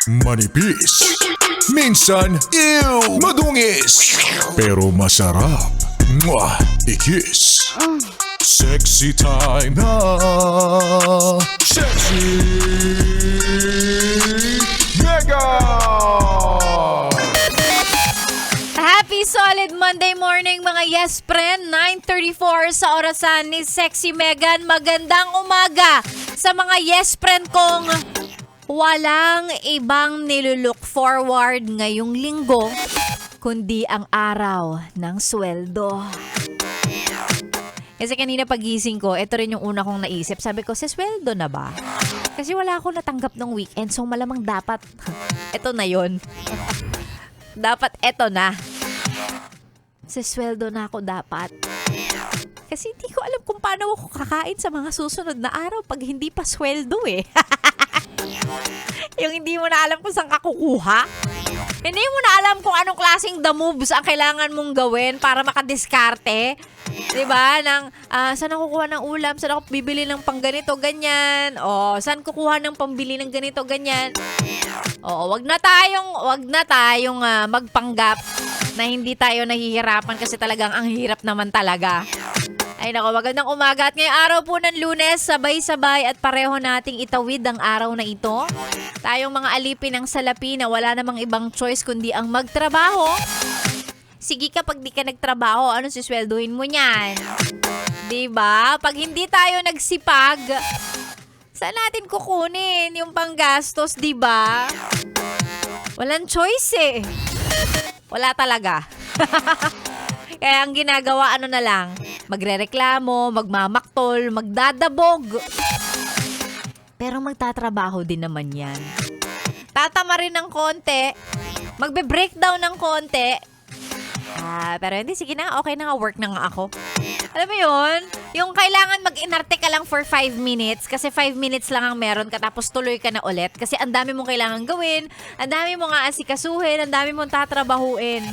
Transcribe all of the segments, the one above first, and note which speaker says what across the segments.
Speaker 1: Manipis. Minsan, ew, madungis. Pero masarap. Mwah, ikis. Sexy time na. Sexy Mega!
Speaker 2: Happy solid Monday morning mga yes friend. 9:34 sa orasan ni Sexy Megan. Magandang umaga sa mga yes friend kong walang ibang nilulook forward ngayong linggo kundi ang araw ng sweldo. Kasi kanina pagising ko, ito rin yung una kong naisip. Sabi ko, sweldo na ba? Kasi wala ako natanggap ng weekend, so malamang dapat ito na yon. Dapat ito na. Sweldo na ako dapat. Kasi hindi ko alam kung paano ako kakain sa mga susunod na araw pag hindi pa sweldo eh. Yung hindi mo na alam kung saan ka kukuha. Hindi mo na alam kung anong klaseng the moves ang kailangan mong gawin para makadiskarte. Diba? Saan ako kukuha ng ulam? Saan ako bibili ng pangganito, ganyan? O, saan kukuha ng pambili ng ganito, ganyan? O, wag na tayong magpanggap na hindi tayo nahihirapan kasi talagang ang hirap naman talaga. Ay nako, magandang umaga at ngayong araw po ng Lunes, sabay-sabay at pareho nating itawid ang araw na ito. Tayong mga alipin ng salapi na wala namang ibang choice kundi ang magtrabaho. Sige kapag di ka nagtrabaho, ano siswelduhin mo niyan? Diba? Pag hindi tayo nagsipag, saan natin kukunin yung panggastos, diba? Walang choice eh. Wala talaga. Kaya ang ginagawa, ano na lang, magrereklamo, magmamaktol, magdadabog. Pero magtatrabaho din naman yan. Tatama rin ng konti, magbe-breakdown ng konti. Pero hindi, sige na, okay na nga, work na nga ako. Alam mo yun? Yung kailangan mag-inarte ka lang for 5 minutes kasi 5 minutes lang ang meron ka tapos tuloy ka na ulit. Kasi ang dami mong kailangan gawin, ang dami mong aasikasuhin, ang dami mong tatrabahuin.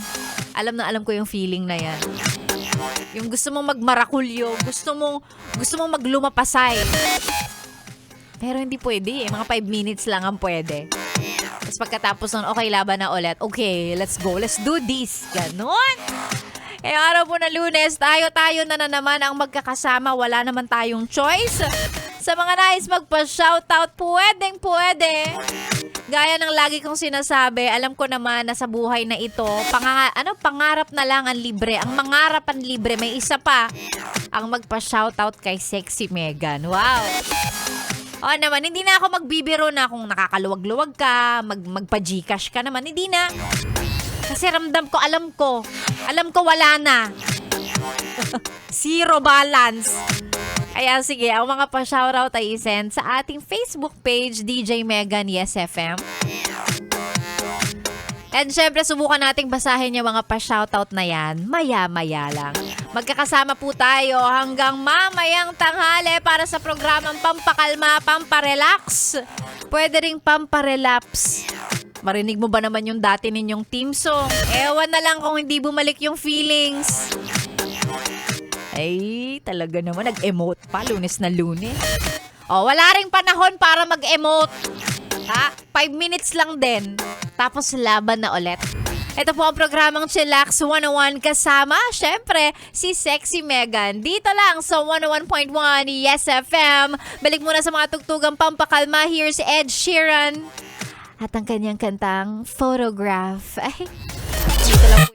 Speaker 2: Alam na alam ko yung feeling na yan. Yung gusto mong magmarakulyo, gusto mong maglumapasay. Pero hindi pwede eh. Mga 5 minutes lang ang pwede. Tapos pagkatapos nun, okay, laban na ulit. Okay, let's go. Let's do this. Ganon. Araw po na Lunes, tayo na naman ang magkakasama. Wala naman tayong choice. Sa mga nais magpa-shoutout, pwede. Gaya ng lagi kong sinasabi, alam ko naman na sa buhay na ito, pangarap na lang ang libre. Ang mangarap ang libre. May isa pa, ang magpa-shoutout kay Sexy Megan. Wow! O naman, hindi na ako magbibiro na kung nakakaluwag-luwag ka, magpa-Gcash ka naman. Hindi na. Kasi ramdam ko, alam ko wala na. Zero balance. Kaya sige, ang mga pa-shoutout ay isend sa ating Facebook page, DJ Megan Yes FM. And syempre, subukan nating basahin yung mga pa-shoutout na yan, maya-maya lang. Magkakasama po tayo hanggang mamayang tanghali para sa programang Pampakalma, Pamparelax. Pwede ring Pamparelaps. Marinig mo ba naman yung dati ninyong team song? Ewan na lang kung hindi bumalik yung feelings. Ay, talaga naman, nag-emote pa, Lunes na Lunes. O, wala ring panahon para mag-emote. 5 minutes lang din. Tapos laban na ulit. Ito po ang programang Chillax 101 kasama, syempre, si Sexy Megan. Dito lang sa 101.1 Yes FM. Balik muna sa mga tugtugang pampakalma. Here's Ed Sheeran. At ang kanyang kantang Photograph. Ay, dito lang